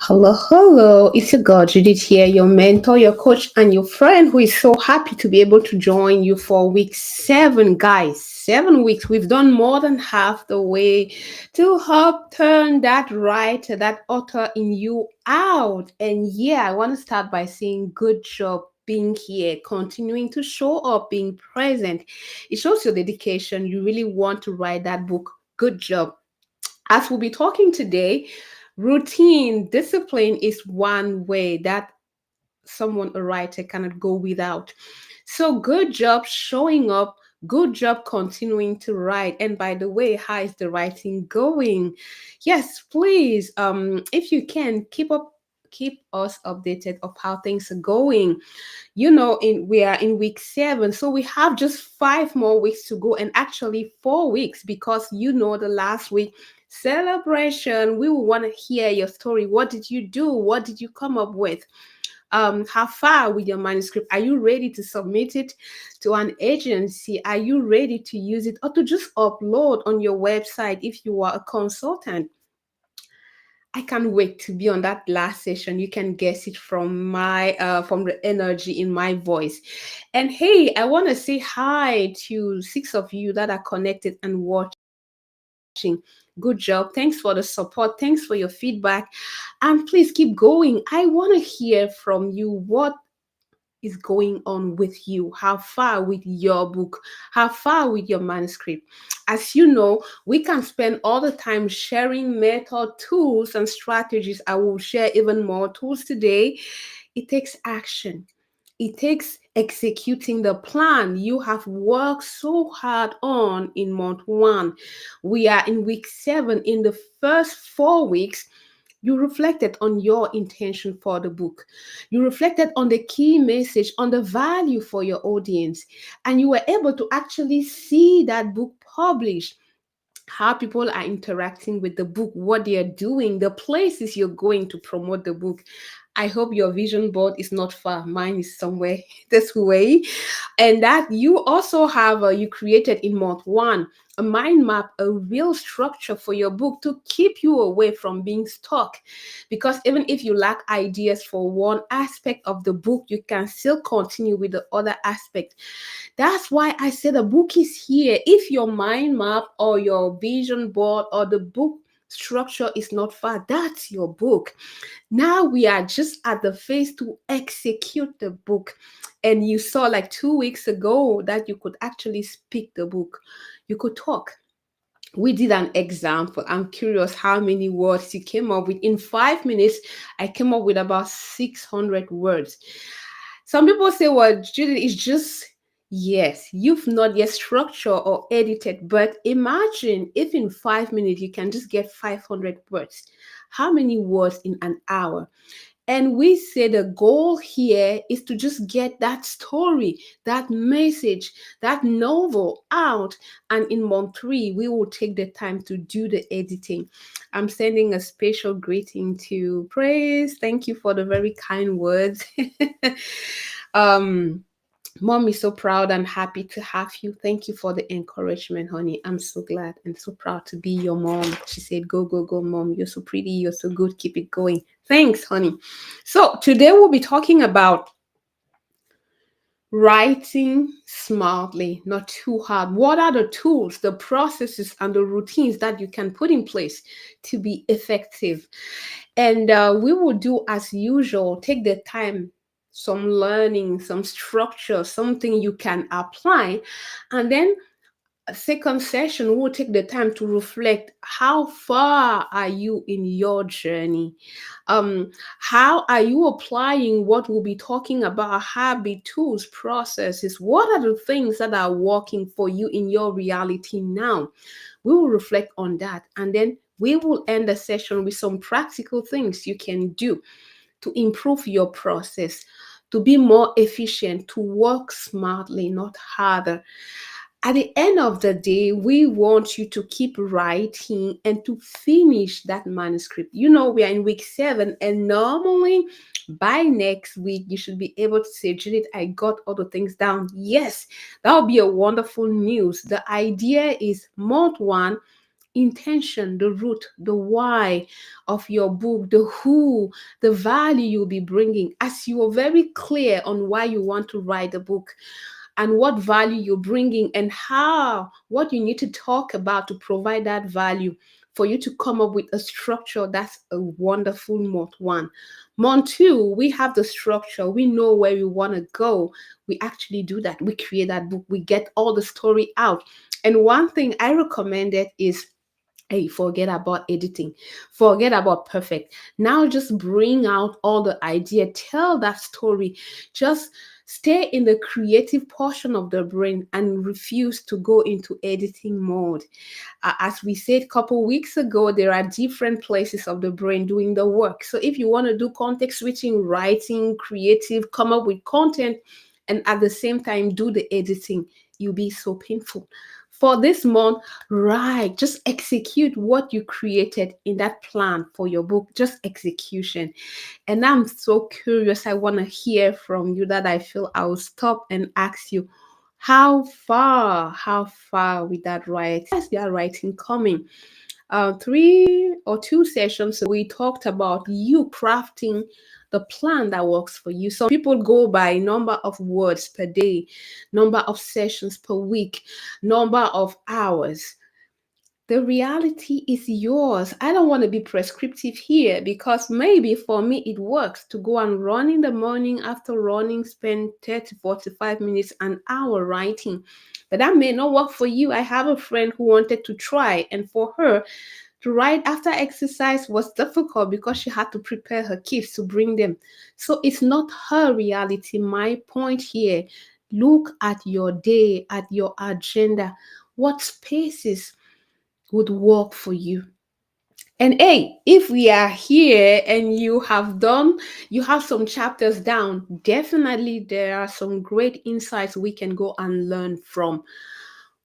Hello, hello. It's your girl Judith here, your mentor, your coach, and your friend who is so happy to be able to join you for week 7, guys. 7 weeks. We've done more than half the way to help turn that writer, that author in you out. And yeah, I want to start by saying good job being here, continuing to show up, being present. It shows your dedication. You really want to write that book. Good job. As we'll be talking today, routine, discipline is one way that someone, a writer, cannot go without. So, good job showing up. Good job continuing to write. And by the way, how is the writing going? Yes, please. If you can keep us updated of how things are going. We are in week 7, so we have just 5 more weeks to go, and actually 4 weeks, because the last week celebration, we will want to hear your story. What did you do? What did you come up with? How far with your manuscript? Are you ready to submit it to an agency? Are you ready to use it, or to just upload on your website if you are a consultant? I can't wait to be on that last session. You can guess it from the energy in my voice. And hey, I want to say hi to 6 of you that are connected and watching. Good job. Thanks for the support. Thanks for your feedback. And please keep going. I want to hear from you. What is going on with you? How far with your book? How far with your manuscript? As you know, we can spend all the time sharing method, tools, and strategies. I will share even more tools today. It takes action. It takes executing the plan you have worked so hard on in month 1. We are in week 7. In the first 4 weeks, you reflected on your intention for the book. You reflected on the key message, on the value for your audience, and you were able to actually see that book published, how people are interacting with the book, what they are doing, the places you're going to promote the book. I hope your vision board is not far. Mine is somewhere this way. And that you also have, you created in month 1, a mind map, a real structure for your book to keep you away from being stuck. Because even if you lack ideas for one aspect of the book, you can still continue with the other aspect. That's why I said the book is here. If your mind map or your vision board or the book structure is not far, that's your book. Now we are just at the phase to execute the book. And you saw like 2 weeks ago that you could actually speak the book. You could talk. We did an example. I'm curious how many words you came up with. In 5 minutes, I came up with about 600 words. Some people say, well, Judith, it's just, yes, you've not yet structured or edited, but imagine if in 5 minutes you can just get 500 words. How many words in an hour? And we say the goal here is to just get that story, that message, that novel out. And in month 3, we will take the time to do the editing. I'm sending a special greeting to Praise. Thank you for the very kind words. Mom is so proud and happy to have you. Thank you for the encouragement, honey. I'm so glad and so proud to be your mom. She said, go, go, go, mom. You're so pretty. You're so good. Keep it going. Thanks, honey. So today we'll be talking about writing smartly, not too hard. What are the tools, the processes, and the routines that you can put in place to be effective? And we will do as usual, take the time, some learning, some structure, something you can apply. And then a second session, we'll take the time to reflect, how far are you in your journey? How are you applying what we'll be talking about, habit, tools, processes? What are the things that are working for you in your reality now? We will reflect on that, and then we will end the session with some practical things you can do to improve your process, to be more efficient, to work smartly, not harder. At the end of the day, we want you to keep writing and to finish that manuscript. We are in week 7, and normally by next week, you should be able to say, Judith, I got all the things down. Yes, that would be a wonderful news. The idea is month 1, intention, the root, the why of your book, the who, the value you'll be bringing. As you are very clear on why you want to write the book, and what value you're bringing, and what you need to talk about to provide that value, for you to come up with a structure. That's a wonderful month 1. Month 2, we have the structure. We know where we want to go. We actually do that. We create that book. We get all the story out. And one thing I recommended is, hey, forget about editing. Forget about perfect. Now just bring out all the idea. Tell that story. Just stay in the creative portion of the brain and refuse to go into editing mode. As we said a couple weeks ago, there are different places of the brain doing the work. So if you want to do context switching, writing, creative, come up with content, and at the same time do the editing, you'll be so painful. For this month, right, just execute what you created in that plan for your book, just execution. And I'm so curious, I want to hear from you, that I feel I'll stop and ask you, how far with that writing? How's that writing coming? 3 or 2 sessions we talked about you crafting the plan that works for you. Some people go by number of words per day, number of sessions per week, number of hours. The reality is yours. I don't want to be prescriptive here, because maybe for me it works to go and run in the morning. After running, spend 30, 45 minutes, an hour writing. But that may not work for you. I have a friend who wanted to try, and for her, to write after exercise was difficult because she had to prepare her kids to bring them. So it's not her reality. My point here, look at your day, at your agenda. What spaces would work for you? And hey, if we are here and you have some chapters down, definitely there are some great insights we can go and learn from.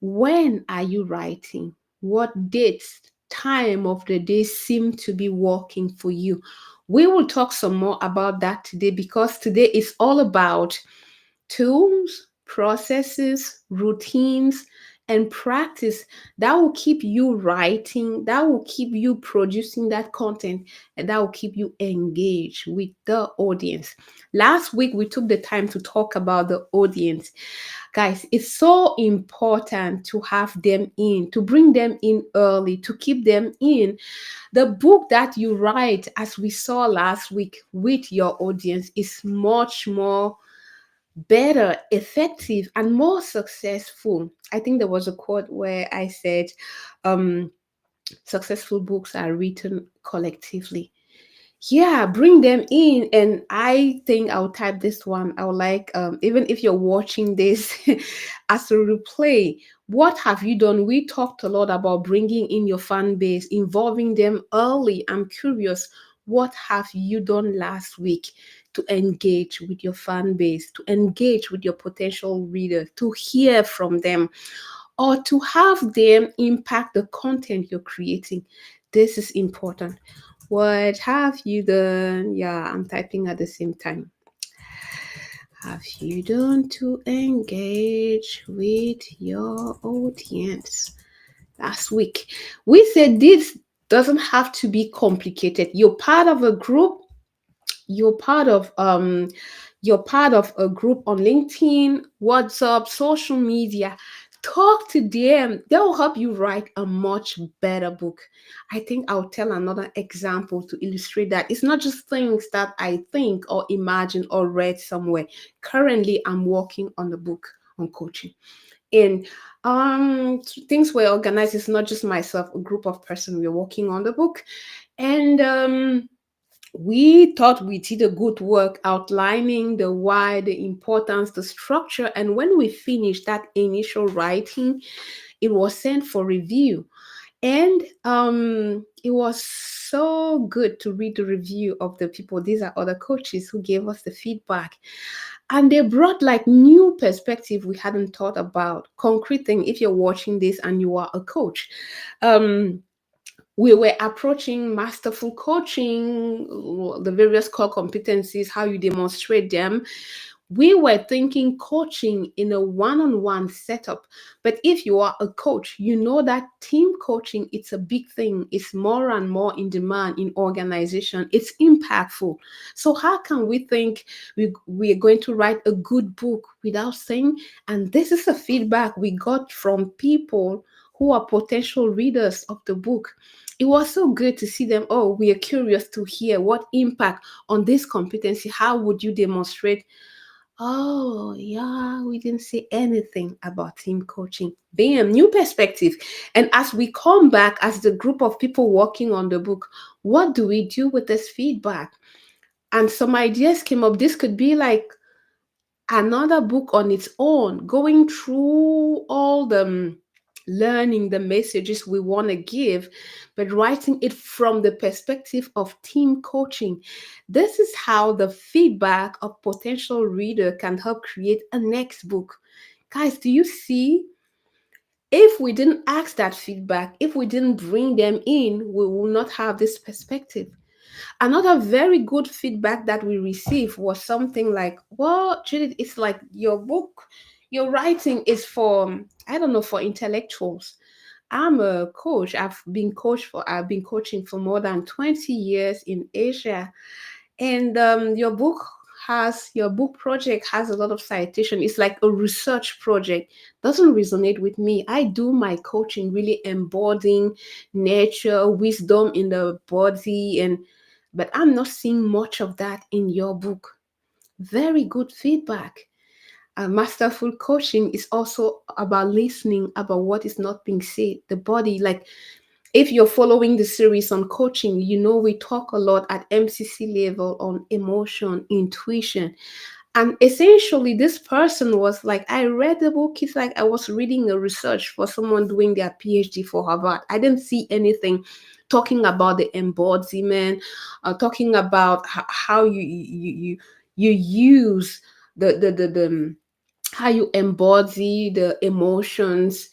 When are you writing? What dates, time of the day seem to be working for you? We will talk some more about that today, because today is all about tools, processes, routines, and practice that will keep you writing, that will keep you producing that content, and that will keep you engaged with the audience. Last week, we took the time to talk about the audience. Guys, it's so important to have them in, to bring them in early, to keep them in. The book that you write, as we saw last week, with your audience is much more better, effective, and more successful. I think there was a quote where I said, um, successful books are written collectively. Yeah, bring them in. And I think I'll type this one. I would like, even if you're watching this as a replay, what have you done? We talked a lot about bringing in your fan base, involving them early. I'm curious, what have you done last week to engage with your fan base, to engage with your potential reader, to hear from them, or to have them impact the content you're creating? This is important. What have you done? Yeah, I'm typing at the same time. Have you done to engage with your audience? Last week, we said this doesn't have to be complicated. You're part of a group, you're part of a group on LinkedIn, WhatsApp, social media. Talk to them. They'll help you write a much better book. I think I'll tell another example to illustrate that. It's not just things that I think or imagine or read somewhere. Currently, I'm working on the book on coaching. And things were organized. It's not just myself, a group of person. We're working on the book. And we thought we did a good work outlining the why, the importance, the structure. And when we finished that initial writing, it was sent for review. And it was so good to read the review of the people. These are other coaches who gave us the feedback. And they brought like new perspective we hadn't thought about. Concrete thing, if you're watching this and you are a coach. Um, we were approaching masterful coaching, the various core competencies, how you demonstrate them. We were thinking coaching in a one-on-one setup. But if you are a coach, you know that team coaching, it's a big thing. It's more and more in demand in organization. It's impactful. So how can we think we are going to write a good book without saying, and this is the feedback we got from people who are potential readers of the book. It was so good to see them. Oh, we are curious to hear what impact on this competency. How would you demonstrate? Oh, yeah, we didn't say anything about team coaching. Bam, new perspective. And as we come back as the group of people working on the book, what do we do with this feedback? And some ideas came up. This could be like another book on its own, going through all the learning the messages we want to give, but writing it from the perspective of team coaching. This is how the feedback of potential reader can help create a next book. Guys, do you see? If we didn't ask that feedback, if we didn't bring them in, we will not have this perspective. Another very good feedback that we received was something like, well, Judith, it's like your book, your writing is for, I don't know, for intellectuals. I'm a coach. I've been coaching for more than 20 years in Asia. And your book project has a lot of citation. It's like a research project. Doesn't resonate with me. I do my coaching really embodying nature, wisdom in the body, and but I'm not seeing much of that in your book. Very good feedback. Masterful coaching is also about listening about what is not being said. The body, like if you're following the series on coaching, you know we talk a lot at MCC level on emotion, intuition. And essentially, this person was like, I read the book. It's like I was reading a research for someone doing their PhD for Harvard. I didn't see anything talking about the embodiment, talking about how you use the how you embody the emotions,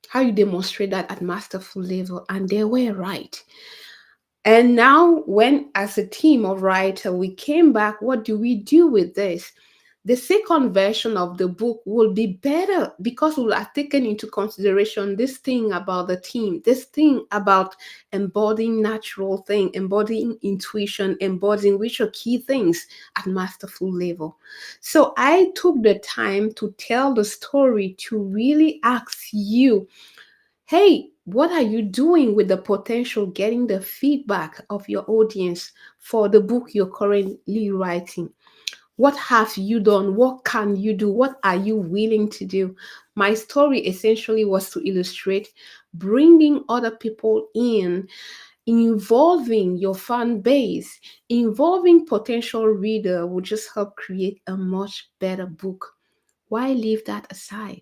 how you demonstrate that at masterful level. And they were right. And now, when as a team of writer, we came back, what do we do with this? The second version of the book will be better because we'll have taken into consideration this thing about the team, this thing about embodying natural thing, embodying intuition, embodying which are key things at masterful level. So I took the time to tell the story to really ask you, hey, what are you doing with the potential getting the feedback of your audience for the book you're currently writing? What have you done? What can you do? What are you willing to do? My story essentially was to illustrate bringing other people in, involving your fan base, involving potential reader will just help create a much better book. Why leave that aside?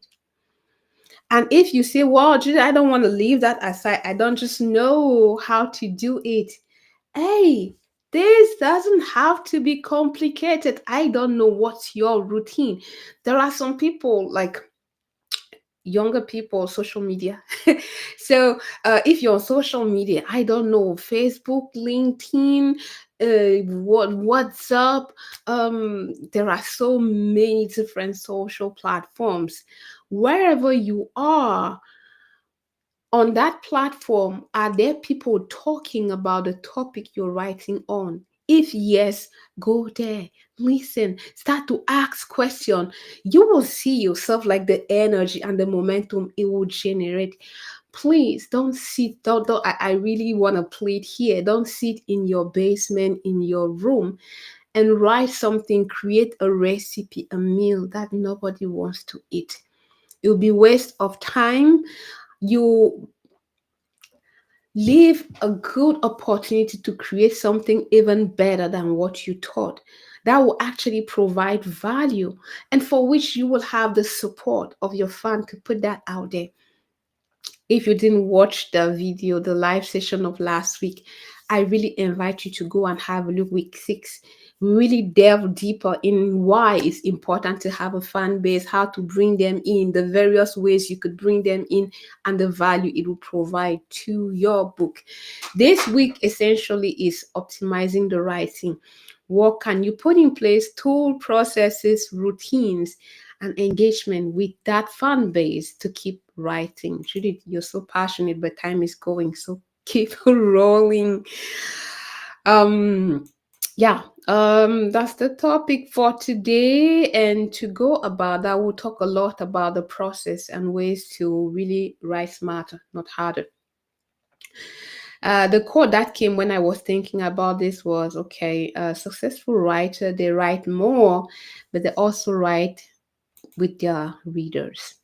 And if you say, well, Judy, I don't want to leave that aside, I don't just know how to do it. Hey, this doesn't have to be complicated. I don't know what's your routine. There are some people like younger people, social media. So if you're on social media, I don't know, Facebook, LinkedIn, WhatsApp, there are so many different social platforms. Wherever you are, on that platform, are there people talking about the topic you're writing on? If yes, go there, listen, start to ask questions. You will see yourself like the energy and the momentum it will generate. Please don't sit, I really want to plead here. Don't sit in your basement, in your room, and write something, create a recipe, a meal that nobody wants to eat. It will be waste of time. You leave a good opportunity to create something even better than what you thought that will actually provide value and for which you will have the support of your fan to put that out there. If you didn't watch the video, the live session of last week, I really invite you to go and have a look. Week 6, we really delve deeper in why it's important to have a fan base, how to bring them in, the various ways you could bring them in, and the value it will provide to your book. This week essentially is optimizing the writing. What can you put in place? Tool, processes, routines, and engagement with that fan base to keep writing. Judith, you're so passionate, but time is going, so keep rolling. Um, yeah, that's the topic for today. And to go about that, we'll talk a lot about the process and ways to really write smarter, not harder. The quote that came when I was thinking about this was, okay, a successful writer, they write more, but they also write with their readers.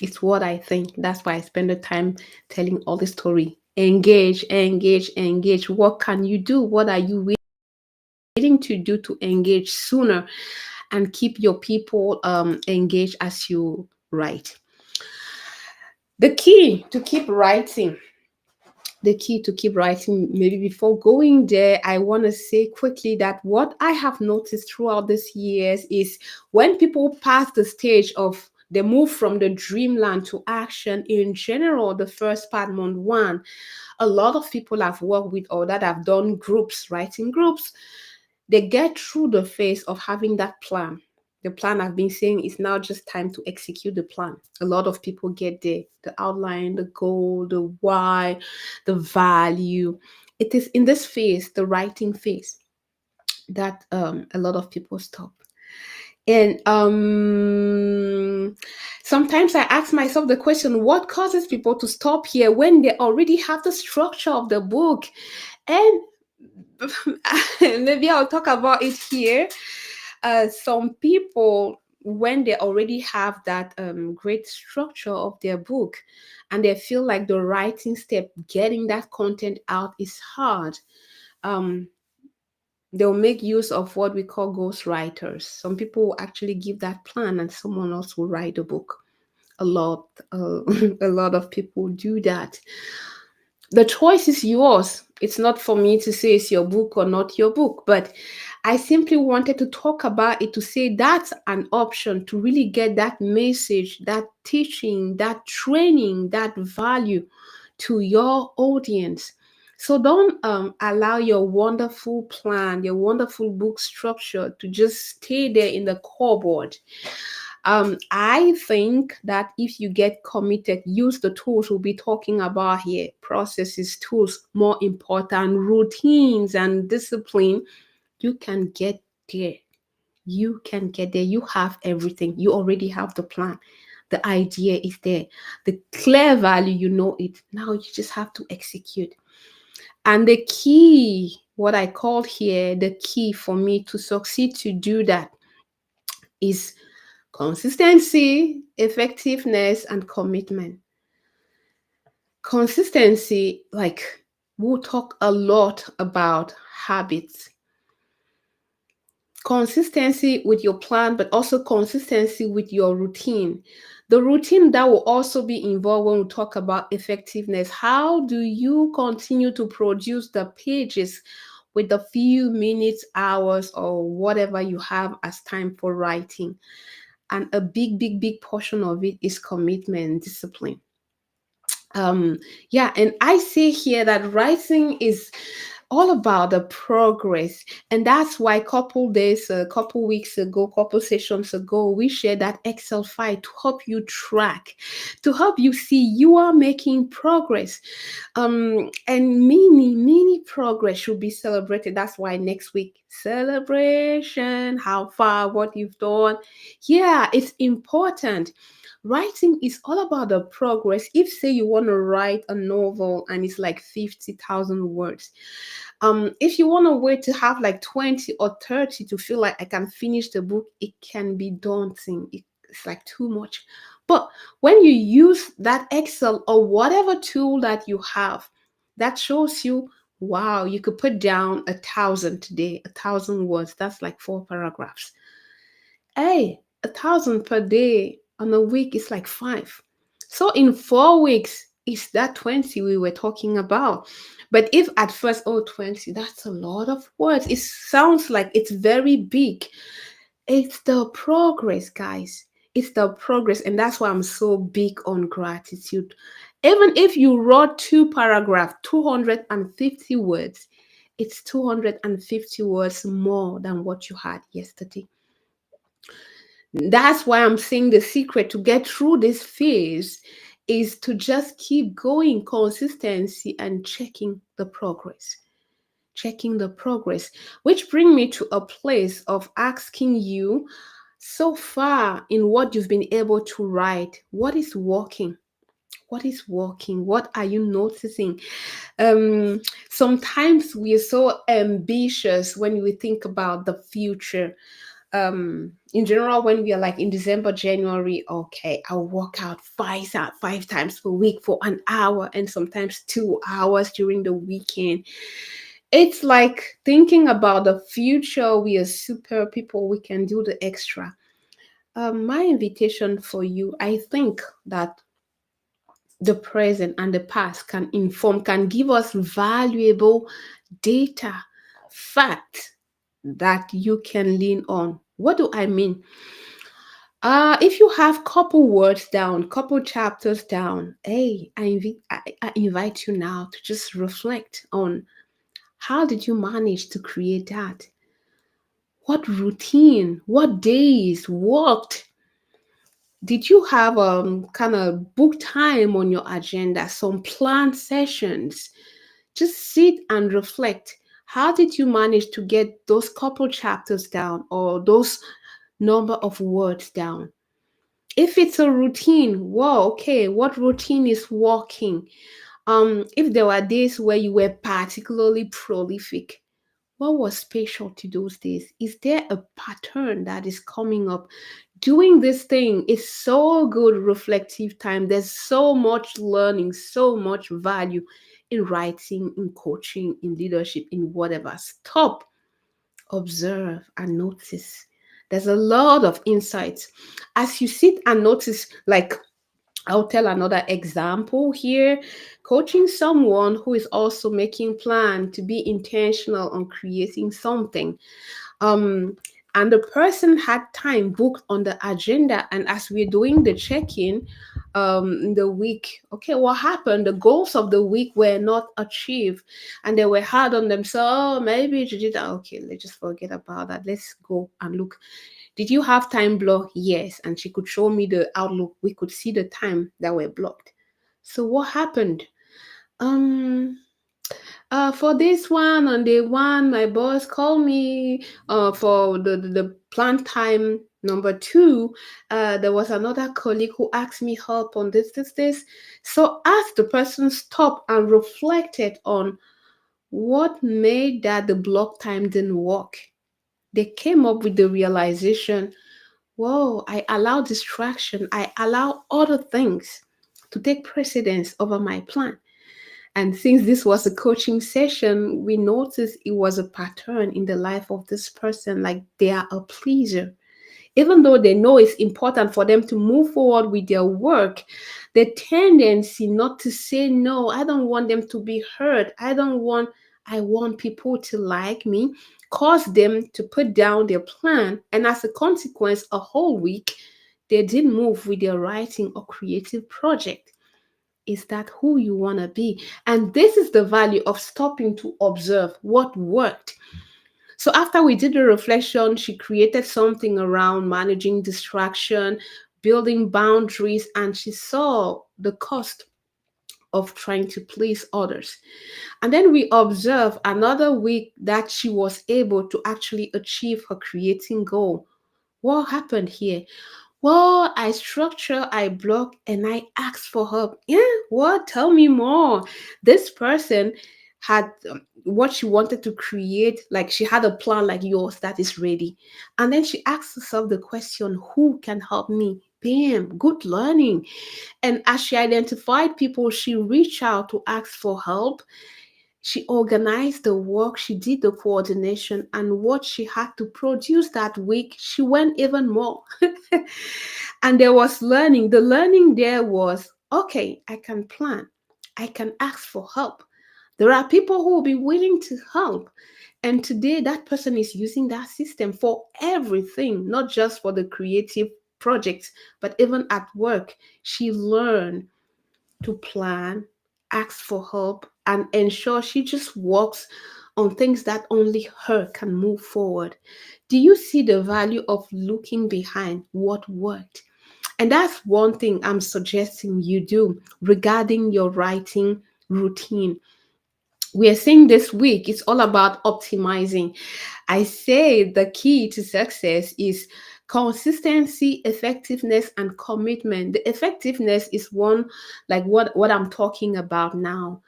It's what I think. That's why I spend the time telling all the story. Engage, engage, engage. What can you do? What are you waiting to do to engage sooner and keep your people engaged as you write? The key to keep writing maybe before going there, I want to say quickly that what I have noticed throughout these years is when people pass the stage of they move from the dreamland to action in general, the first part, month 1, a lot of people I've worked with or that have done groups, writing groups, they get through the phase of having that plan. The plan I've been saying is now just time to execute the plan. A lot of people get there, the outline, the goal, the why, the value. It is in this phase, the writing phase, that a lot of people stop. And sometimes I ask myself the question, what causes people to stop here when they already have the structure of the book? And maybe I'll talk about it here. Some people, when they already have that great structure of their book and they feel like the writing step, getting that content out is hard, um, they'll make use of what we call ghostwriters. Some people will actually give that plan and someone else will write the book. A lot, a lot of people do that. The choice is yours. It's not for me to say it's your book or not your book, but I simply wanted to talk about it to say that's an option to really get that message, that teaching, that training, that value to your audience. So don't allow your wonderful plan, your wonderful book structure to just stay there in the cupboard. I think that if you get committed, use the tools we'll be talking about here, processes, tools, more important, routines and discipline, you can get there. You can get there. You have everything. You already have the plan. The idea is there. The clear value, you know it. Now you just have to execute. And the key, what I call here, the key for me to succeed to do that is consistency, effectiveness, and commitment. Consistency, like we'll talk a lot about habits. Consistency with your plan, but also consistency with your routine. The routine that will also be involved when we talk about effectiveness. How do you continue to produce the pages with the few minutes, hours, or whatever you have as time for writing? And a big portion of it is commitment, discipline. Yeah, and I say here that writing is all about the progress, and that's why couple days, a couple weeks ago, couple sessions ago, we shared that Excel file to help you track, to help you see you are making progress. And many progress should be celebrated. That's why next week, celebration, how far, what you've done. Yeah, it's important. Writing is all about the progress. If say you want to write a novel and it's like 50,000 words, if you want to wait to have like 20 or 30 to feel like I can finish the book, it can be daunting. It's like too much. But when you use that Excel or whatever tool that you have, that shows you, wow, you could put down 1,000 today, 1,000 words. That's like 4 paragraphs. Hey, 1,000 per day on a week is like 5. So in 4 weeks, it's that 20 we were talking about. But if at first, oh, 20, that's a lot of words. It sounds like it's very big. It's the progress, guys. It's the progress. And that's why I'm so big on gratitude. Even if you wrote two paragraphs, 250 words, it's 250 words more than what you had yesterday. That's why I'm saying the secret to get through this phase is to just keep going, consistency, and checking the progress, which bring me to a place of asking you, so far in what you've been able to write, what is working? What is working? What are you noticing? um Sometimes we are so ambitious when we think about the future. In general, when we are like in December, January, okay, I'll work out five times per week for an hour, and sometimes 2 hours during the weekend. It's like thinking about the future. We are super people, we can do the extra. My invitation for you, I think that the present and the past can give us valuable data, fact that you can lean on. What do I mean? If you have couple words down, couple chapters down, hey, I invite you now to just reflect on how did you manage to create that? What routine, what days worked? Did you have kind of book time on your agenda, some planned sessions? Just sit and reflect. How did you manage to get those couple chapters down or those number of words down? If it's a routine, wow, okay, what routine is working? If there were days where you were particularly prolific, what was special to those days? Is there a pattern that is coming up? Doing this thing is so good reflective time. There's so much learning, so much value in writing, in coaching, in leadership, in whatever. Stop, observe, and notice. There's a lot of insights. As you sit and notice, like I'll tell another example here. Coaching someone who is also making plan to be intentional on creating something. um and the person had time booked on the agenda, and as we're doing the check-in in the week, okay, what happened? The goals of the week were not achieved, and they were hard on themselves. Oh, maybe Judith, okay, let's just forget about that. Let's go and look. Did you have time block? Yes. And she could show me the outlook. We could see the time that were blocked. So what happened? um for this one, on day one, my boss called me for the plant time number two. There was another colleague who asked me help on this. So as the person stopped and reflected on what made that the block time didn't work, they came up with the realization, whoa, I allow distraction, I allow other things to take precedence over my plan. And since this was a coaching session, we noticed it was a pattern in the life of this person, like they are a pleaser. Even though they know it's important for them to move forward with their work, the tendency not to say no, I don't want them to be heard, I want people to like me, caused them to put down their plan. And as a consequence, a whole week, they didn't move with their writing or creative project. Is that who you want to be? And this is the value of stopping to observe what worked. So after we did the reflection, she created something around managing distraction, building boundaries, and she saw the cost of trying to please others. And then we observed another week that she was able to actually achieve her creating goal. What happened here? Well, I structure, I block, and I ask for help. Yeah, what? Tell me more. This person had what she wanted to create, like she had a plan like yours that is ready. And then she asked herself the question, who can help me? Bam, good learning. And as she identified people, she reached out to ask for help. She organized the work, she did the coordination, and what she had to produce that week, she went even more. And there was learning. The learning there was, okay, I can plan. I can ask for help. There are people who will be willing to help. And today, that person is using that system for everything, not just for the creative projects, but even at work. She learned to plan, ask for help, and ensure she just works on things that only her can move forward. Do you see the value of looking behind what worked? And that's one thing I'm suggesting you do regarding your writing routine. We are saying this week it's all about optimizing. I say the key to success is consistency, effectiveness, and commitment. The effectiveness is one like what I'm talking about now.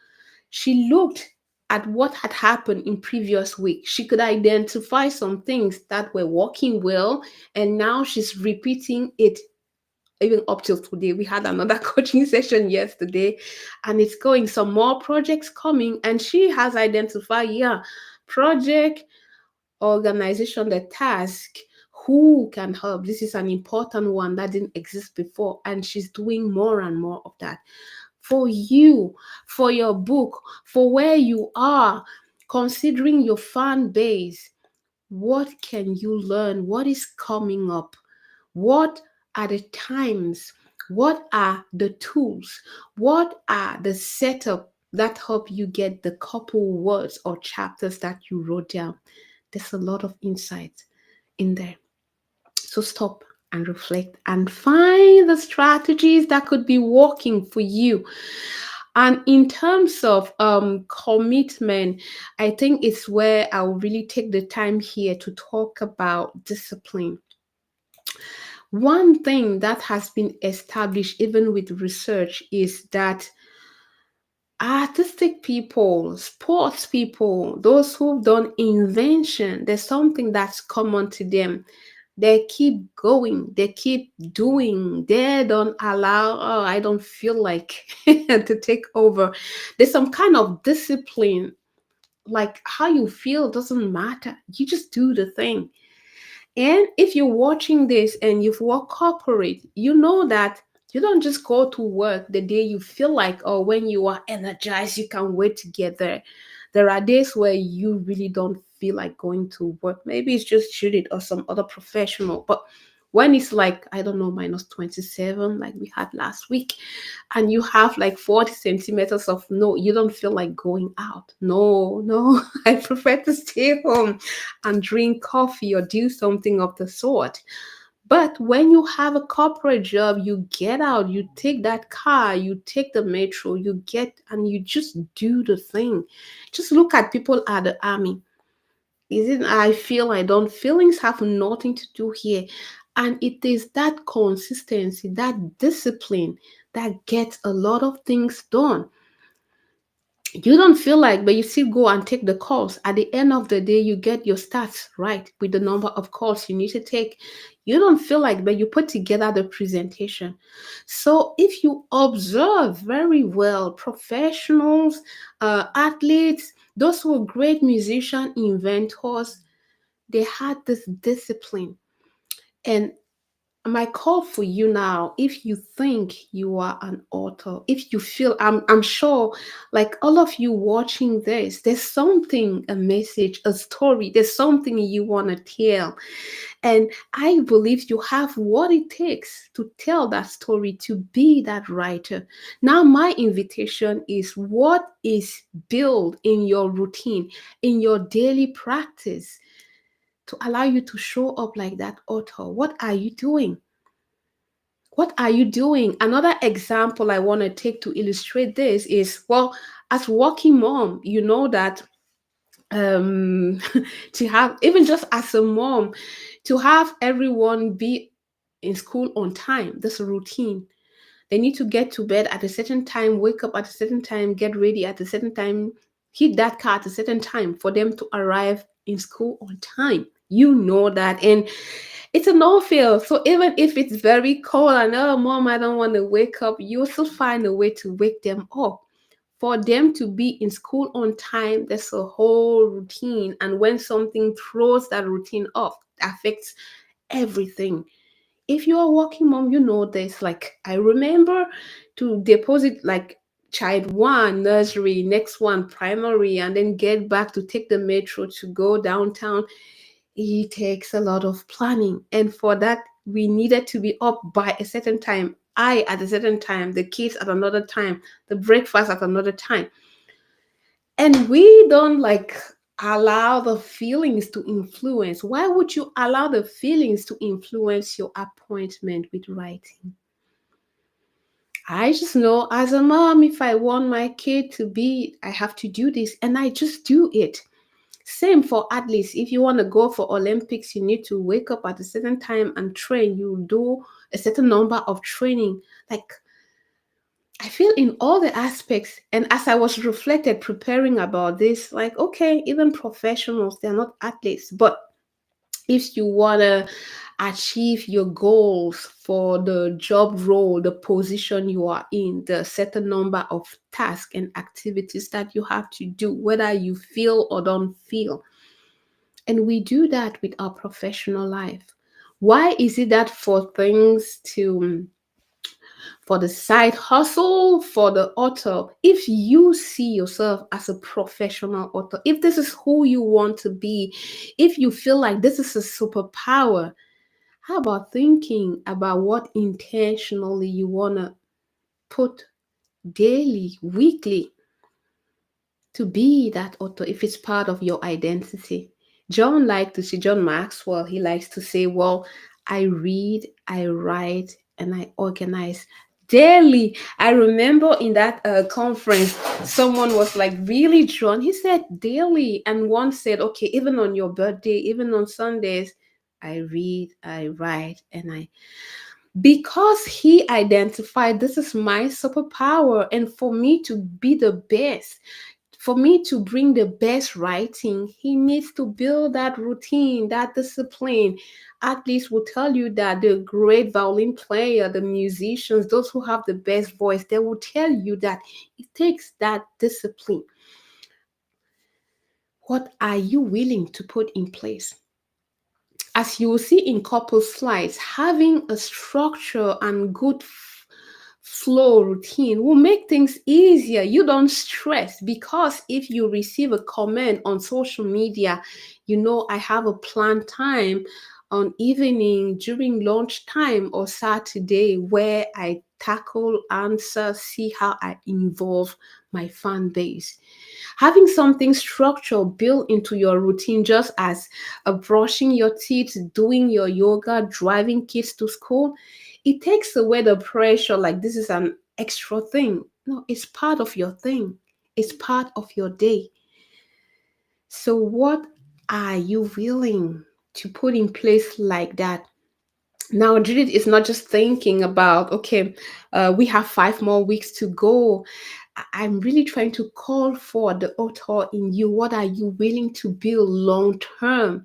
She looked at what had happened in previous week. She could identify some things that were working well, and now she's repeating it even up till today. We had another coaching session yesterday, and it's going some more projects coming, and she has identified, yeah, project, organization, the task, who can help. This is an important one that didn't exist before, and she's doing more and more of that for you, for your book, for where you are, considering your fan base. What can you learn? What is coming up? What are the times? What are the tools? What are the setup that help you get the couple words or chapters that you wrote down? There's a lot of insight in there. So stop and reflect and find the strategies that could be working for you. And in terms of commitment, I think it's where I'll really take the time here to talk about discipline. One thing that has been established, even with research, is that artistic people, sports people, those who've done invention, there's something that's common to them. They keep going, they keep doing, they don't allow, oh, I don't feel like to take over. There's some kind of discipline, like how you feel doesn't matter. You just do the thing. And if you're watching this and you've worked corporate, you know that you don't just go to work the day you feel like, or when you are energized, you can wait to get there. There are days where you really don't feel like going to work. Maybe it's just Judith or some other professional. But when it's like, I don't know, minus 27, like we had last week, and you have like 40 centimeters of no, you don't feel like going out. No, no, I prefer to stay home and drink coffee or do something of the sort. But when you have a corporate job, you get out, you take that car, you take the metro, you get and you just do the thing. Just look at people at the army. Isn't I feel I don't feelings have nothing to do here. And it is that consistency, that discipline that gets a lot of things done. You don't feel like, but you still go and take the calls. At the end of the day, you get your stats right with the number of calls you need to take. You don't feel like, but you put together the presentation. So if you observe very well, professionals, athletes, those who are great musicians, inventors, they had this discipline. And my call for you now, if you think you are an author, if you feel, I'm sure, like all of you watching this, there's something, a message, a story, there's something you want to tell. And I believe you have what it takes to tell that story, to be that writer. Now, my invitation is what is built in your routine, in your daily practice to allow you to show up like that author. What are you doing? What are you doing? Another example I want to take to illustrate this is, well, as working mom, you know that um to have, even just as a mom, to have everyone be in school on time, that's a routine. They need to get to bed at a certain time, wake up at a certain time, get ready at a certain time, hit that car at a certain time for them to arrive in school on time. You know that. And it's a no fail. So even if it's very cold and, oh, mom, I don't want to wake up, you'll still find a way to wake them up. For them to be in school on time, there's a whole routine. And when something throws that routine off, affects everything. If you're a working mom, you know this. Like, I remember to deposit like child one nursery, next one primary, and then get back to take the metro to go downtown. It takes a lot of planning. And for that, we needed to be up by a certain time. I at a certain time, the kids at another time, the breakfast at another time. And we don't like allow the feelings to influence. Why would you allow the feelings to influence your appointment with writing? I just know as a mom, if I want my kid to be, I have to do this, and I just do it. Same for athletes. If you want to go for Olympics, you need to wake up at a certain time and train. You do a certain number of training. Like, I feel in all the aspects, and as I was reflected preparing about this, like, okay, even professionals, they're not athletes, but if you want to achieve your goals for the job role, the position you are in, the certain number of tasks and activities that you have to do, whether you feel or don't feel. And we do that with our professional life. Why is it that for things to for the side hustle, for the author, if you see yourself as a professional author, if this is who you want to be, if you feel like this is a superpower, how about thinking about what intentionally you want to put daily, weekly, to be that author if it's part of your identity? John Maxwell, he likes to say, well, I read, I write, and I organize daily. I remember in that conference, someone was like really drawn. He said daily, and one said, okay, even on your birthday, even on Sundays, I read, I write, and I, because he identified this is my superpower, and for me to be the best, for me to bring the best writing, he needs to build that routine, that discipline. Athletes will tell you that the great violin player, the musicians, those who have the best voice, they will tell you that it takes that discipline. What are you willing to put in place? As you will see in couple slides, having a structure and good flow routine will make things easier. You don't stress, because if you receive a comment on social media, you know, I have a planned time on evening during lunchtime or Saturday where I tackle, answer, see how I involve my fan base. Having something structured built into your routine, just as brushing your teeth, doing your yoga, driving kids to school, it takes away the pressure like this is an extra thing. No, it's part of your thing, it's part of your day. So, what are you willing to put in place like that? Now, Judith is not just thinking about, okay, we have 5 more weeks to go. I'm really trying to call for the author in you. What are you willing to build long term?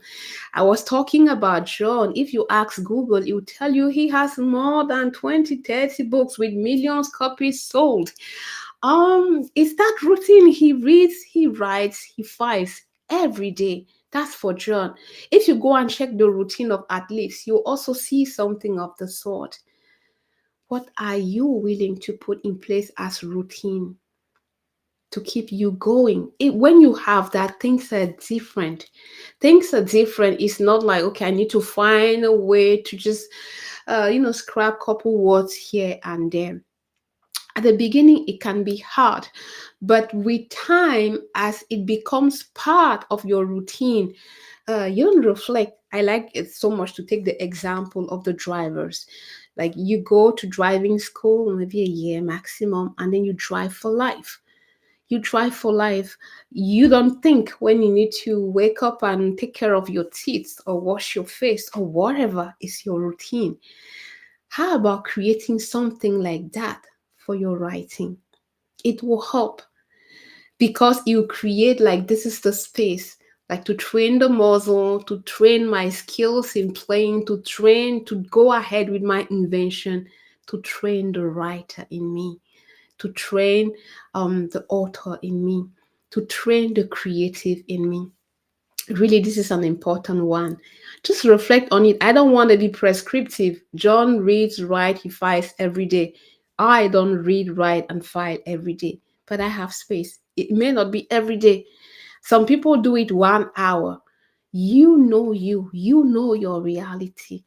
I was talking about John. If you ask Google, it will tell you he has more than 20, 30 books with millions copies sold. It's that routine. He reads, he writes, he fights every day. That's for John. If you go and check the routine of athletes, you also see something of the sort. What are you willing to put in place as routine to keep you going? When you have that, things are different. Things are different. It's not like, okay, I need to find a way to just, scrap couple words here and there. At the beginning, it can be hard, but with time, as it becomes part of your routine, you don't reflect. I like it so much to take the example of the drivers. Like, you go to driving school, maybe a year maximum, and then you drive for life. You drive for life. You don't think when you need to wake up and take care of your teeth or wash your face or whatever is your routine. How about creating something like that for your writing? It will help, because you create like this is the space, like to train the muscle, to train my skills in playing, to train to go ahead with my invention, to train the writer in me, to train the author in me, to train the creative in me. Really, this is an important one. Just reflect on it. I don't want to be prescriptive. John reads, writes, he fights every day. I don't read, write, and file every day, but I have space. It may not be every day. Some people do it 1 hour. You know your reality.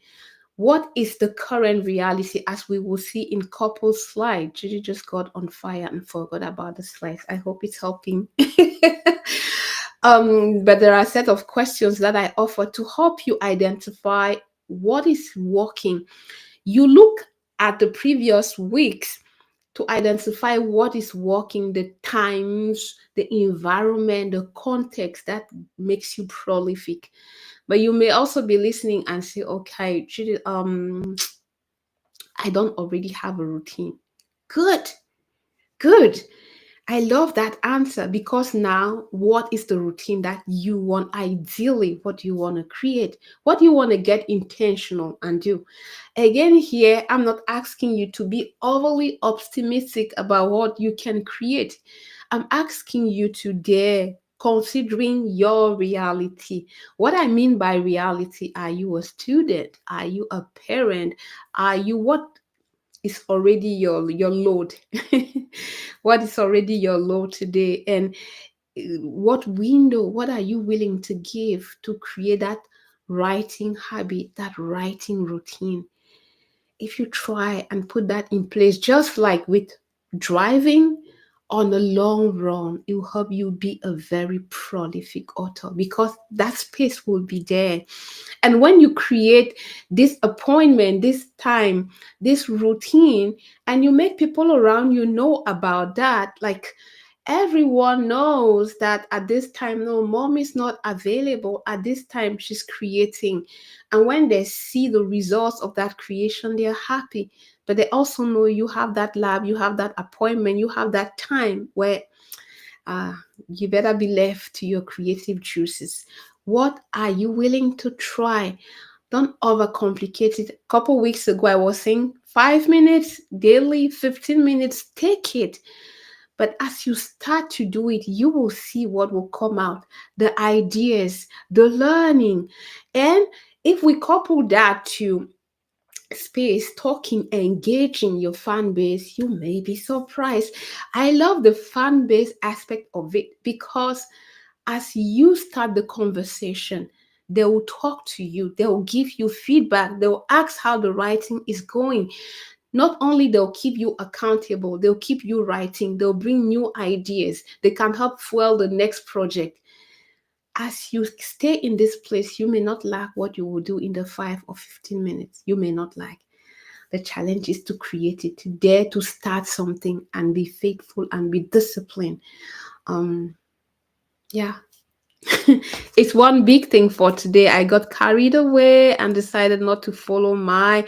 What is the current reality, as we will see in couple slide? Judy just got on fire and forgot about the slides. I hope it's helping. But there are a set of questions that I offer to help you identify what is working. You look at the previous weeks to identify what is working, the times, the environment, the context that makes you prolific. But you may also be listening and say, okay, Judith, I don't already have a routine. Good, good. I love that answer, because now what is the routine that you want? Ideally, what you want to create, what you want to get intentional and do. Again, here, I'm not asking you to be overly optimistic about what you can create. I'm asking you to dare considering your reality. What I mean by reality, are you a student? Are you a parent? Are you what is already your load? What is already your load today? And what window, what are you willing to give to create that writing habit, that writing routine? If you try and put that in place, just like with driving, on the long run, it will help you be a very prolific author, because that space will be there. And when you create this appointment, this time, this routine, and you make people around you know about that, like everyone knows that at this time, no, mom is not available. At this time, she's creating. And when they see the results of that creation, they're happy. But they also know you have that lab, you have that appointment, you have that time where uh, you better be left to your creative juices. What are you willing to try? Don't overcomplicate it. A couple weeks ago, I was saying 5 minutes daily, 15 minutes, take it. But as you start to do it, you will see what will come out, the ideas, the learning. And if we couple that to space, talking, engaging your fan base, you may be surprised. I love the fan base aspect of it, because as you start the conversation, they will talk to you, they will give you feedback, they will ask how the writing is going. Not only they'll keep you accountable, they'll keep you writing, they'll bring new ideas, they can help fuel the next project. As you stay in this place, you may not like what you will do in the 5 or 15 minutes. You may not like. The challenge is to create it, to dare to start something and be faithful and be disciplined. Um, yeah. It's one big thing for today. I got carried away and decided not to follow my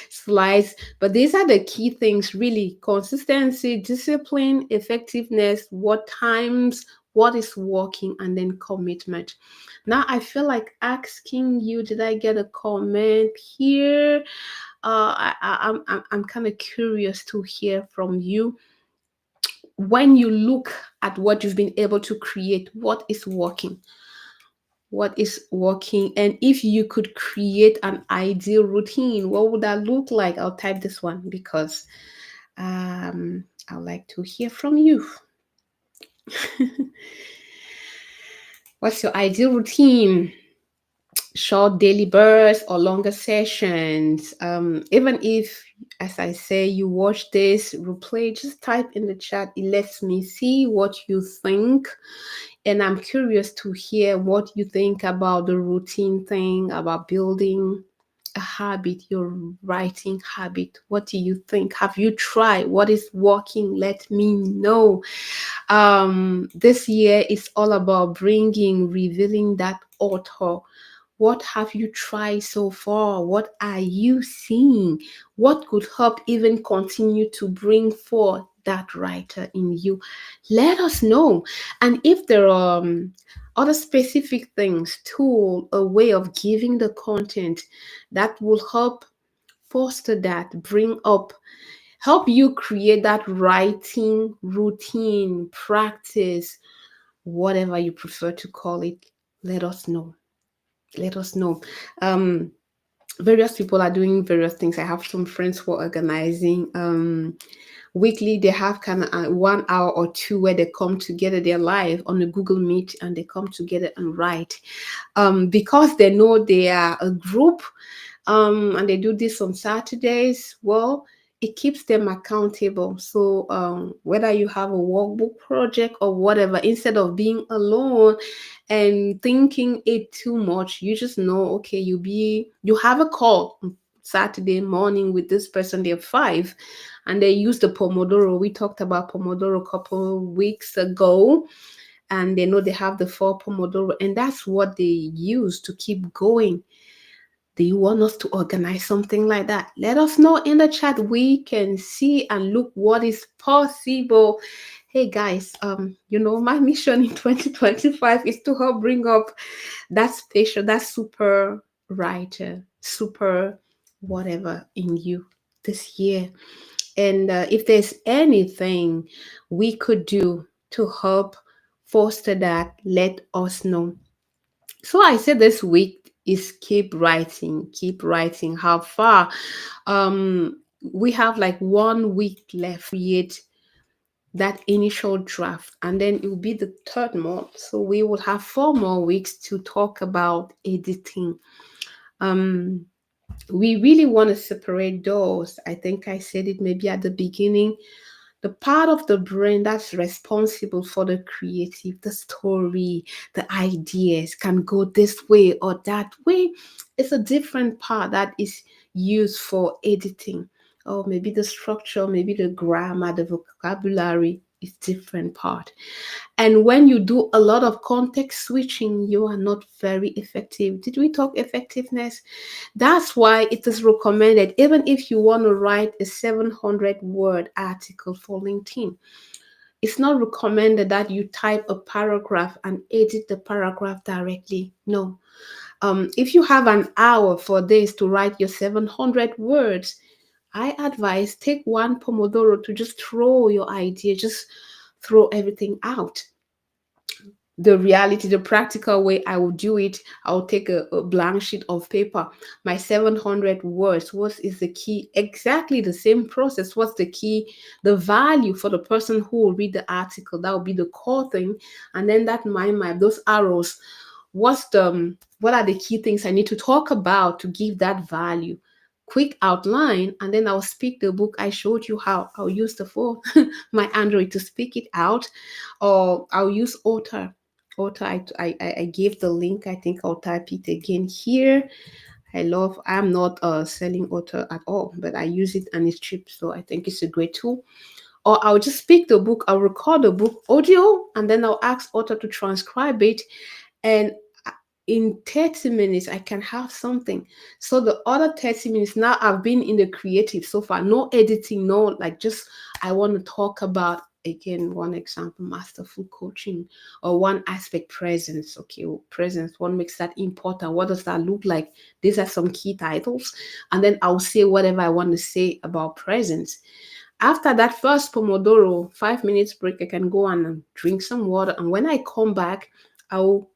slides, but these are the key things really: consistency, discipline, effectiveness, what times, what is working, and then commitment. Now, I feel like asking you, did I get a comment here? I'm kind of curious to hear from you. When you look at what you've been able to create, what is working? What is working? And if you could create an ideal routine, what would that look like? I'll type this one, because I'd like to hear from you. What's your ideal routine? Short daily bursts or longer sessions? Even if, as I say, you watch this replay, just type in the chat. It lets me see what you think. And I'm curious to hear what you think about the routine thing, about building a habit, your writing habit. What do you think? Have you tried? What is working? Let me know. This year is all about revealing that author. What have you tried so far? What are you seeing? What could help even continue to bring forth that writer in you? Let us know. And if there are other specific things, tool, a way of giving the content that will help foster that, bring up, help you create that writing routine, practice, whatever you prefer to call it, let us know. Let us know. Um, various people are doing various things. I have some friends who are organizing weekly. They have kind of 1 hour or two where they come together. They're live on a Google Meet and they come together and write. Because they know they are a group, and they do this on Saturdays. Well, it keeps them accountable. So whether you have a workbook project or whatever, instead of being alone and thinking it too much, you just know, okay, you have a call on Saturday morning with this person. They're five, and they use the Pomodoro. We talked about Pomodoro a couple weeks ago, and they know they have the four Pomodoro, and that's what they use to keep going. Do you want us to organize something like that? Let us know in the chat. We can see and look what is possible. Hey guys, my mission in 2025 is to help bring up that special, that super writer, super whatever in you this year. And if there's anything we could do to help foster that, let us know. So I said this week is keep writing, keep writing. How far? We have like 1 week left to create that initial draft, and then it will be the third month. So we will have 4 more weeks to talk about editing. Um, we really want to separate those. I think I said it maybe at the beginning. The part of the brain that's responsible for the creative, the story, the ideas can go this way or that way. It's a different part that is used for editing. Or maybe the structure, maybe the grammar, the vocabulary is different part. And when you do a lot of context switching, you are not very effective. Did we talk effectiveness? That's why it is recommended, even if you want to write a 700-word article for LinkedIn, it's not recommended that you type a paragraph and edit the paragraph directly. No. If you have an hour for this to write your 700 words, I advise take one Pomodoro to just throw your idea, just throw everything out. The reality, the practical way I will do it, I'll take a blank sheet of paper, my 700 words. What is the key? Exactly the same process. What's the key? The value for the person who will read the article. That will be the core thing. And then that mind map, those arrows. What are the key things I need to talk about to give that value? Quick outline, and then I'll speak the book. I showed you how I'll use the phone, my Android, to speak it out, or I'll use Author. I gave the link. I think I'll type it again here. I'm not selling Author at all, but I use it and it's cheap, so I think it's a great tool. Or I'll just speak the book, I'll record the book audio, and then I'll ask Author to transcribe it, and in 30 minutes I can have something. So the other 30 minutes, now I've been in the creative so far. No editing, no, like, just I want to talk about, again, one example, masterful coaching, or one aspect, presence. Okay, well, presence, what makes that important? What does that look like? These are some key titles. And then I'll say whatever I want to say about presence. After that first Pomodoro, 5 minutes break, I can go and drink some water. And when I come back, I'll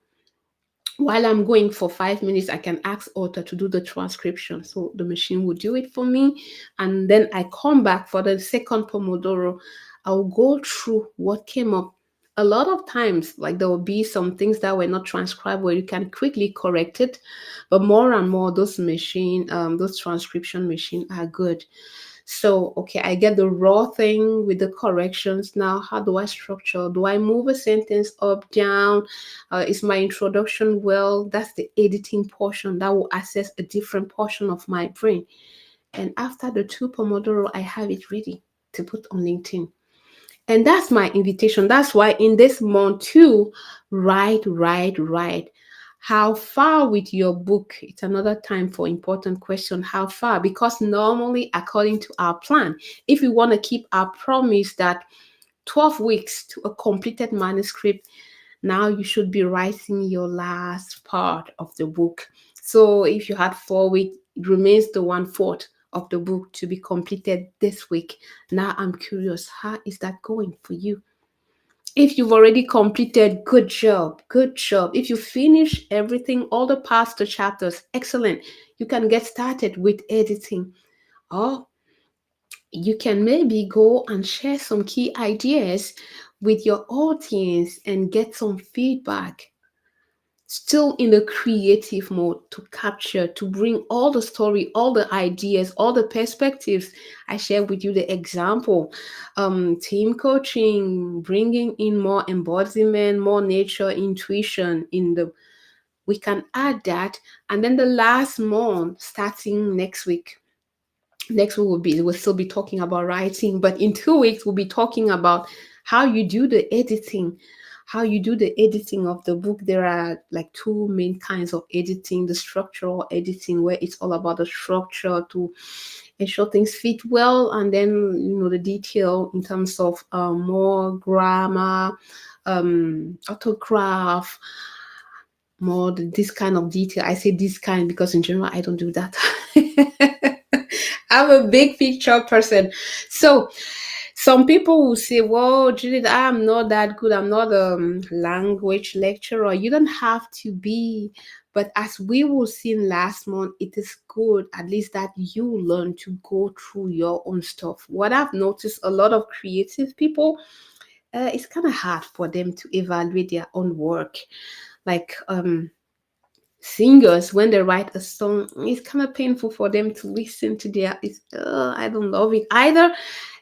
while I'm going for 5 minutes, I can ask Author to do the transcription. So the machine will do it for me. And then I come back for the second Pomodoro. I'll go through what came up. A lot of times, like, there will be some things that were not transcribed where you can quickly correct it. But more and more, those transcription machine are good. So, okay, I get the raw thing with the corrections. Now, how do I structure? Do I move a sentence up, down? Is my introduction well? That's the editing portion that will access a different portion of my brain. And after the two Pomodoro, I have it ready to put on LinkedIn. And that's my invitation. That's why in this month too, write, write, write. How far with your book? It's another time for important question. How far? Because normally, according to our plan, if we want to keep our promise that 12 weeks to a completed manuscript, now you should be writing your last part of the book. So if you had 4 weeks, it remains the 1/4 of the book to be completed this week. Now I'm curious, how is that going for you? If you've already completed, good job, good job. If you finish everything, all the past the chapters, excellent. you can get started with editing. Or you can maybe go and share some key ideas with your audience and get some feedback, still in the creative mode, to capture, to bring all the story, all the ideas, all the perspectives. I share with you the example. Team coaching, bringing in more embodiment, more nature, intuition in the, we can add that. And then the last month, starting next week we'll still be talking about writing, but in 2 weeks we'll be talking about how you do the editing, of the book. There are like two main kinds of editing: the structural editing, where it's all about the structure to ensure things fit well, and then the detail in terms of more grammar, autograph, more this kind of detail. I say this kind because in general I don't do that. I'm a big picture person. So some people will say, well, Judith, I'm not that good. I'm not a language lecturer. You don't have to be. But as we will see last month, it is good at least that you learn to go through your own stuff. What I've noticed, a lot of creative people, it's kind of hard for them to evaluate their own work. Like singers, when they write a song, it's kind of painful for them to listen to their, I don't love it either.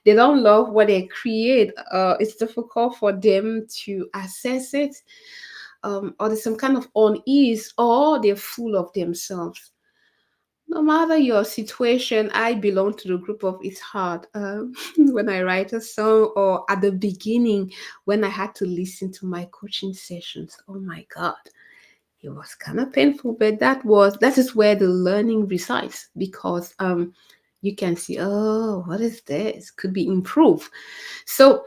They don't love what they create. It's difficult for them to assess it, or there's some kind of unease, or they're full of themselves. No matter your situation, I belong to the group of it's hard. When I write a song, or at the beginning when I had to listen to my coaching sessions, oh my God, it was kind of painful, but that is where the learning resides, because you can see, oh, what is this, could be improved. So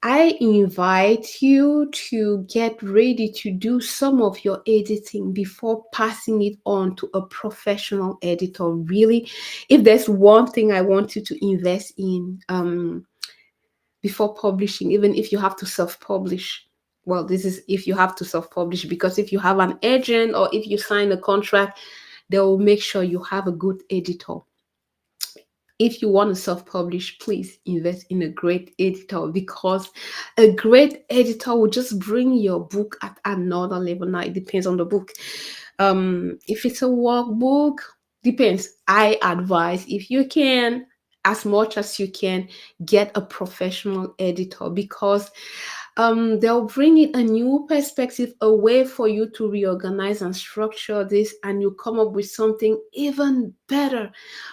I invite you to get ready to do some of your editing before passing it on to a professional editor. Really, if there's one thing I want you to invest in, before publishing, even if you have to self-publish. Well, this is if you have to self-publish, because if you have an agent or if you sign a contract, they will make sure you have a good editor. If you want to self-publish, please invest in a great editor, because a great editor will just bring your book at another level. Now it depends on the book. If it's a workbook, depends. I advise, if you can, as much as you can, get a professional editor, because they'll bring in a new perspective, a way for you to reorganize and structure this, and you come up with something even better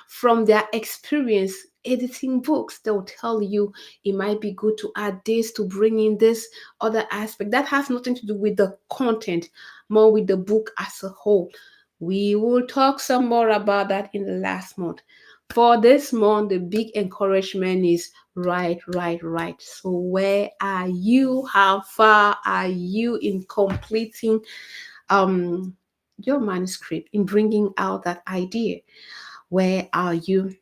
from their experience editing books. They'll tell you it might be good to add this, to bring in this other aspect that has nothing to do with the content, more with the book as a whole. We will talk some more about that in the last month. For this month, the big encouragement is write, write, write. So where are you? How far are you in completing um your manuscript, in bringing out that idea? Where are you?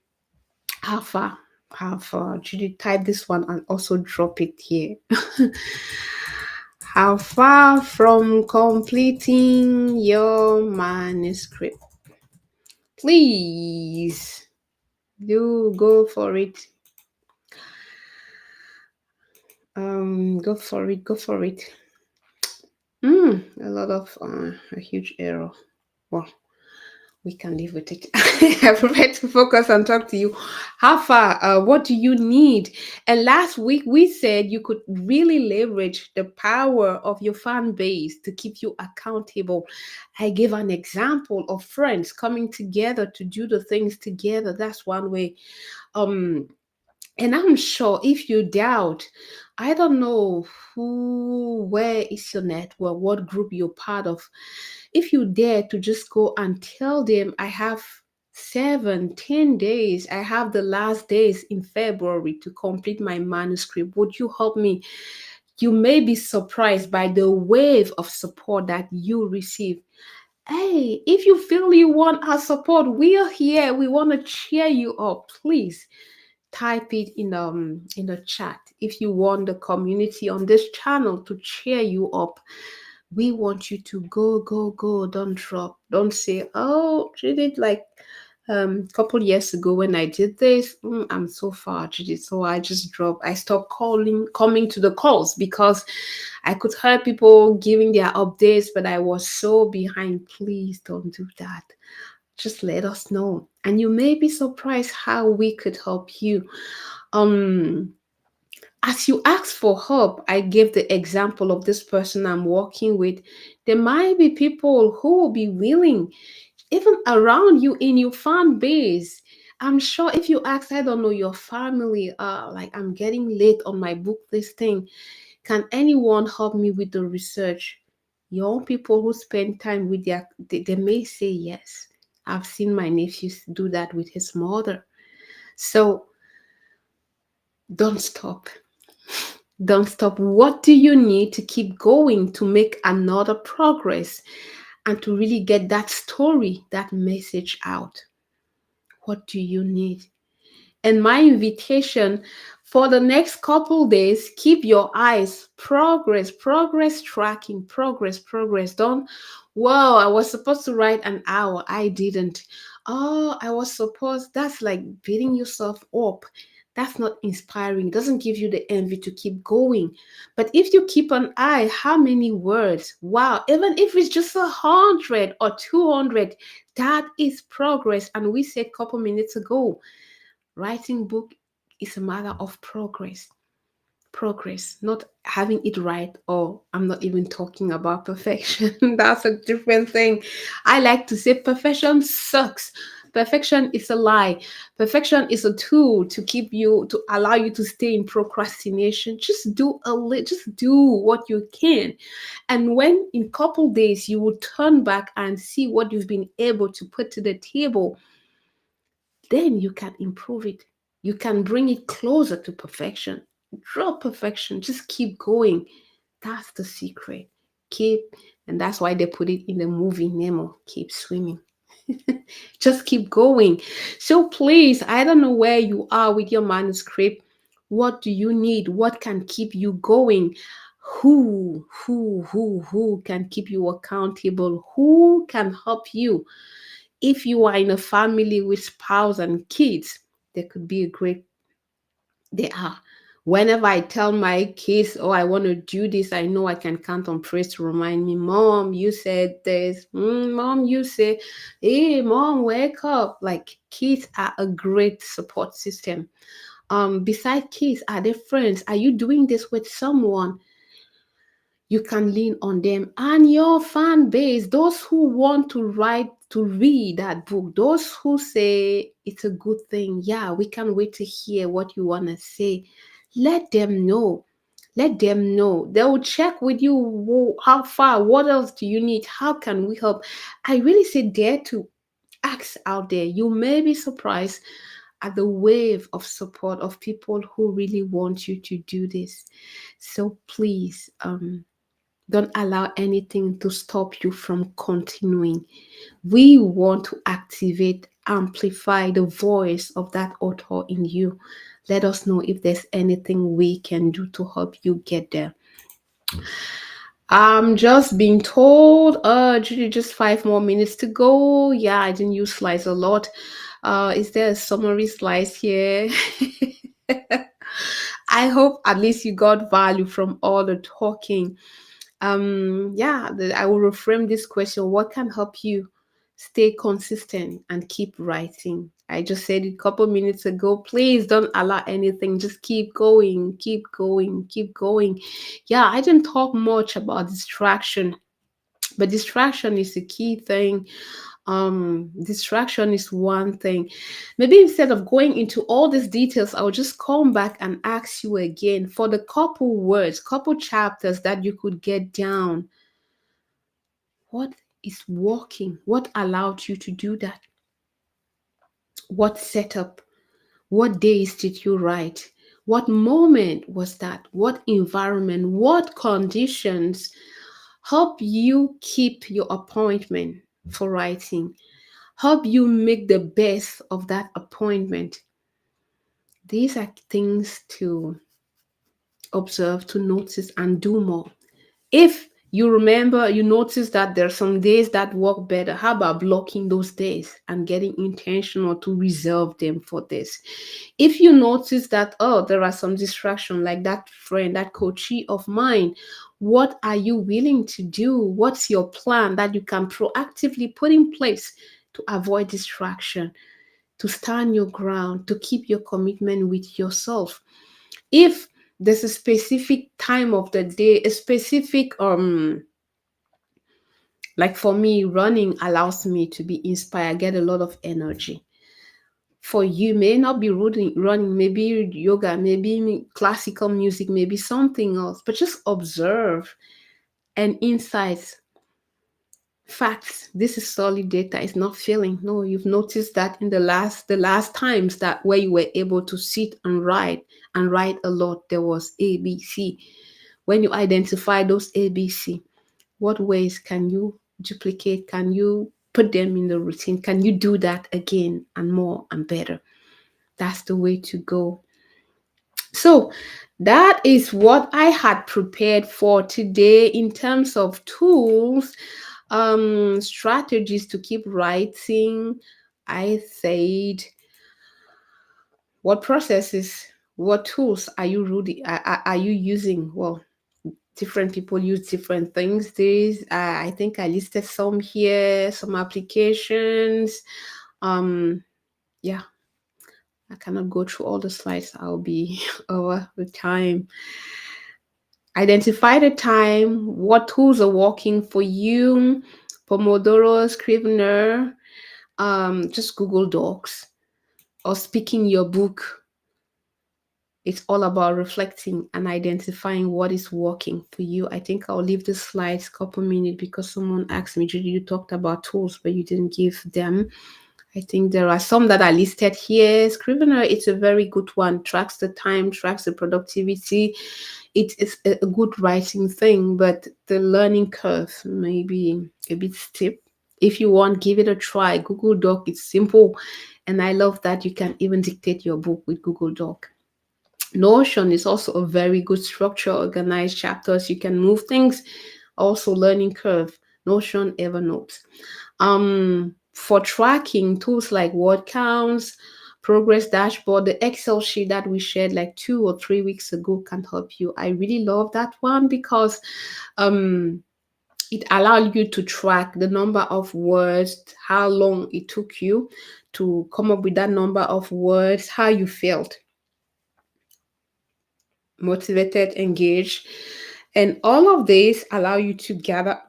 How far? How far? Should you type this one and also drop it here? How far from completing your manuscript? Please do go for it. Go for it. Go for it. A lot of a huge error. Well, we can live with it. I prefer to focus and talk to you. How far? What do you need? And last week we said you could really leverage the power of your fan base to keep you accountable. I gave an example of friends coming together to do the things together. That's one way. Um, and I'm sure if you doubt, I don't know where is your network, what group you're part of. If you dare to just go and tell them, I have 7, 10 days, I have the last days in February to complete my manuscript, would you help me? You may be surprised by the wave of support that you receive. Hey, if you feel you want our support, we are here. We want to cheer you up. Please type it in the chat if you want the community on this channel to cheer you up. We want you to go, go, go. Don't drop. Don't say, oh, Judith, like couple years ago when I did this, I'm so far, Judith. So I just dropped. I stopped coming to the calls because I could hear people giving their updates, but I was so behind. Please don't do that. Just let us know. And you may be surprised how we could help you. Um, as you ask for help, I gave the example of this person I'm working with. There might be people who will be willing, even around you in your fan base. I'm sure if you ask, I don't know, your family, like I'm getting late on my book listing. Can anyone help me with the research? Young people who spend time with they may say yes. I've seen my nephews do that with his mother. So don't stop. Don't stop. What do you need to keep going to make another progress and to really get that story, that message out? What do you need? And my invitation for the next couple days, keep your eyes progress tracking, progress. Don't, whoa, I was supposed to write an hour. I didn't. Oh, I was supposed, that's like beating yourself up. That's not inspiring. It doesn't give you the envy to keep going. But if you keep an eye, how many words? Wow, even if it's just 100 or 200, that is progress. And we said a couple minutes ago, writing book is a matter of progress, not having it right. Or I'm not even talking about perfection. That's a different thing. I like to say perfection sucks. Perfection is a lie. Perfection is a tool to keep you, to allow you to stay in procrastination. Just do a little, just do what you can. And when in couple days you will turn back and see what you've been able to put to the table, then you can improve it. You can bring it closer to perfection. Draw perfection. Just keep going. That's the secret. Keep, and that's why they put it in the movie Nemo. Keep swimming. Just keep going. So please, I don't know where you are with your manuscript. What do you need? What can keep you going? Who can keep you accountable? Who can help you? If you are in a family with spouse and kids, there could be a great, they are. Whenever I tell my kids, oh, I want to do this, I know I can count on praise to remind me, Mom, you said this. Mom, you say, hey, Mom, wake up. Like kids are a great support system. Beside kids, are they friends? Are you doing this with someone? You can lean on them and your fan base, those who want to write, to read that book, those who say it's a good thing. Yeah, we can't wait to hear what you want to say. Let them know. Let them know. They will check with you, how far, what else do you need, how can we help. I really say dare to ask out there. You may be surprised at the wave of support of people who really want you to do this. So please, don't allow anything to stop you from continuing. We want to activate, amplify the voice of that author in you. Let us know if there's anything we can do to help you get there. I'm just being told, Judy, just 5 more minutes to go. Yeah, I didn't use slides a lot. Is there a summary slides here? I hope at least you got value from all the talking. Yeah, I will reframe this question. What can help you stay consistent and keep writing? I just said it a couple minutes ago. Please don't allow anything. Just keep going, keep going, keep going. Yeah, I didn't talk much about distraction, but distraction is a key thing. Distraction is one thing. Maybe instead of going into all these details, I'll just come back and ask you again for the couple words, couple chapters that you could get down. What is working? What allowed you to do that? What setup? What days did you write? What moment was that? What environment? What conditions help you keep your appointment for writing? Help you make the best of that appointment. These are things to observe, to notice, and do more. If You remember, you notice that there are some days that work better. How about blocking those days and getting intentional to reserve them for this? If you notice that, oh, there are some distraction, like that friend, that coachee of mine, what are you willing to do? What's your plan that you can proactively put in place to avoid distraction, to stand your ground, to keep your commitment with yourself? If there's a specific time of the day, a specific like for me, running allows me to be inspired, get a lot of energy. For you, may not be running, maybe yoga, maybe classical music, maybe something else, but just observe and insights, facts. This is solid data. It's not feeling. No, you've noticed that in the last times that where you were able to sit and write a lot, there was ABC. When you identify those ABC, what ways can you duplicate? Can you put them in the routine? Can you do that again and more and better? That's the way to go. So, that is what I had prepared for today in terms of tools, strategies to keep writing. I said, what processes, what tools are you really are you using? Well, different people use different things. I think I listed some here, some applications. Um, yeah, I cannot go through all the slides. I'll be over the time. Identify the time. What tools are working for you? Pomodoro, Scrivener, just Google Docs or speaking your book. It's all about reflecting and identifying what is working for you. I think I'll leave the slides a couple minutes because someone asked me, Judy, you talked about tools, but you didn't give them. I think there are some that are listed here. Scrivener, it's a very good one. Tracks the time, tracks the productivity. It is a good writing thing, but the learning curve may be a bit steep. If you want, give it a try. Google Doc, it's simple. And I love that you can even dictate your book with Google Doc. Notion is also a very good structure, organized chapters. You can move things. Also, learning curve. Notion, Evernote. For tracking, tools like word counts, progress dashboard, the Excel sheet that we shared like 2 or 3 weeks ago can help you. I really love that one because um it allowed you to track the number of words, how long it took you to come up with that number of words, how you felt motivated, engaged. And all of these allow you to gather,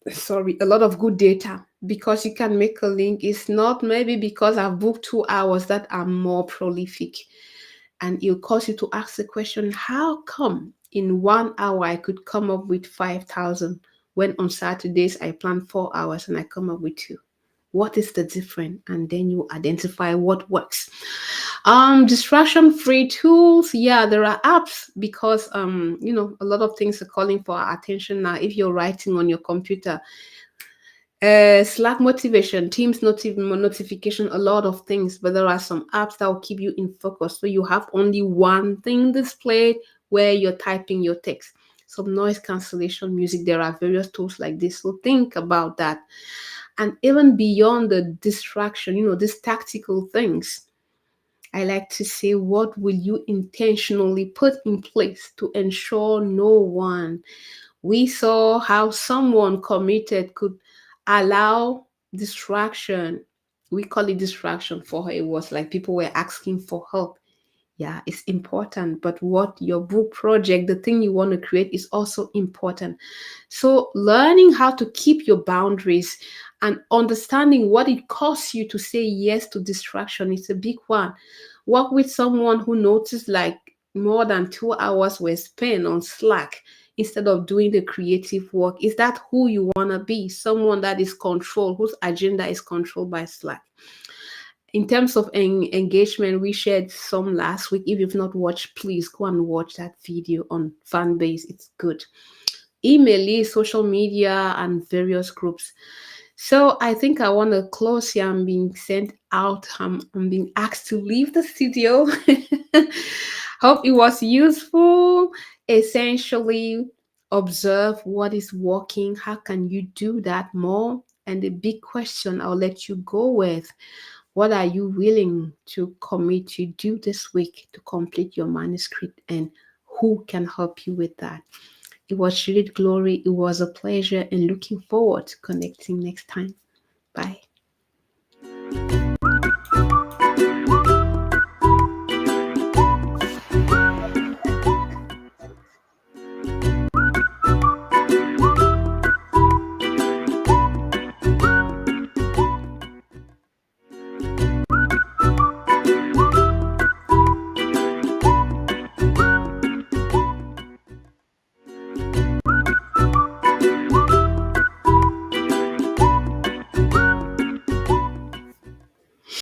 a lot of good data because you can make a link. It's not maybe because I've booked 2 hours that are more prolific. And it'll cause you to ask the question, how come in 1 hour I could come up with 5,000 when on Saturdays I plan 4 hours and I come up with two? What is the difference? And then you identify what works. Distraction free tools. Yeah, there are apps because a lot of things are calling for our attention now. If you're writing on your computer, Slack motivation, Teams notification, a lot of things, but there are some apps that will keep you in focus. So you have only one thing displayed where you're typing your text. Some noise cancellation music. There are various tools like this. So think about that. And even beyond the distraction, these tactical things, I like to say, what will you intentionally put in place to ensure no one? We saw how someone committed could allow distraction. We call it distraction for her. It was like people were asking for help. Yeah, it's important, but what your book project, the thing you want to create, is also important. So learning how to keep your boundaries and understanding what it costs you to say yes to distraction is a big one. Work with someone who noticed like more than 2 hours were spent on Slack instead of doing the creative work. Is that who you want to be? Someone that is controlled, whose agenda is controlled by Slack. In terms of engagement, we shared some last week. If you've not watched, please go and watch that video on Fanbase. It's good. Email, social media, and various groups. So I think I want to close here. I'm being sent out. I'm being asked to leave the studio. Hope it was useful. Essentially, observe what is working. How can you do that more? And the big question I'll let you go with, what are you willing to commit to do this week to complete your manuscript, and who can help you with that? It was Judith Glory. It was a pleasure, and looking forward to connecting next time. Bye.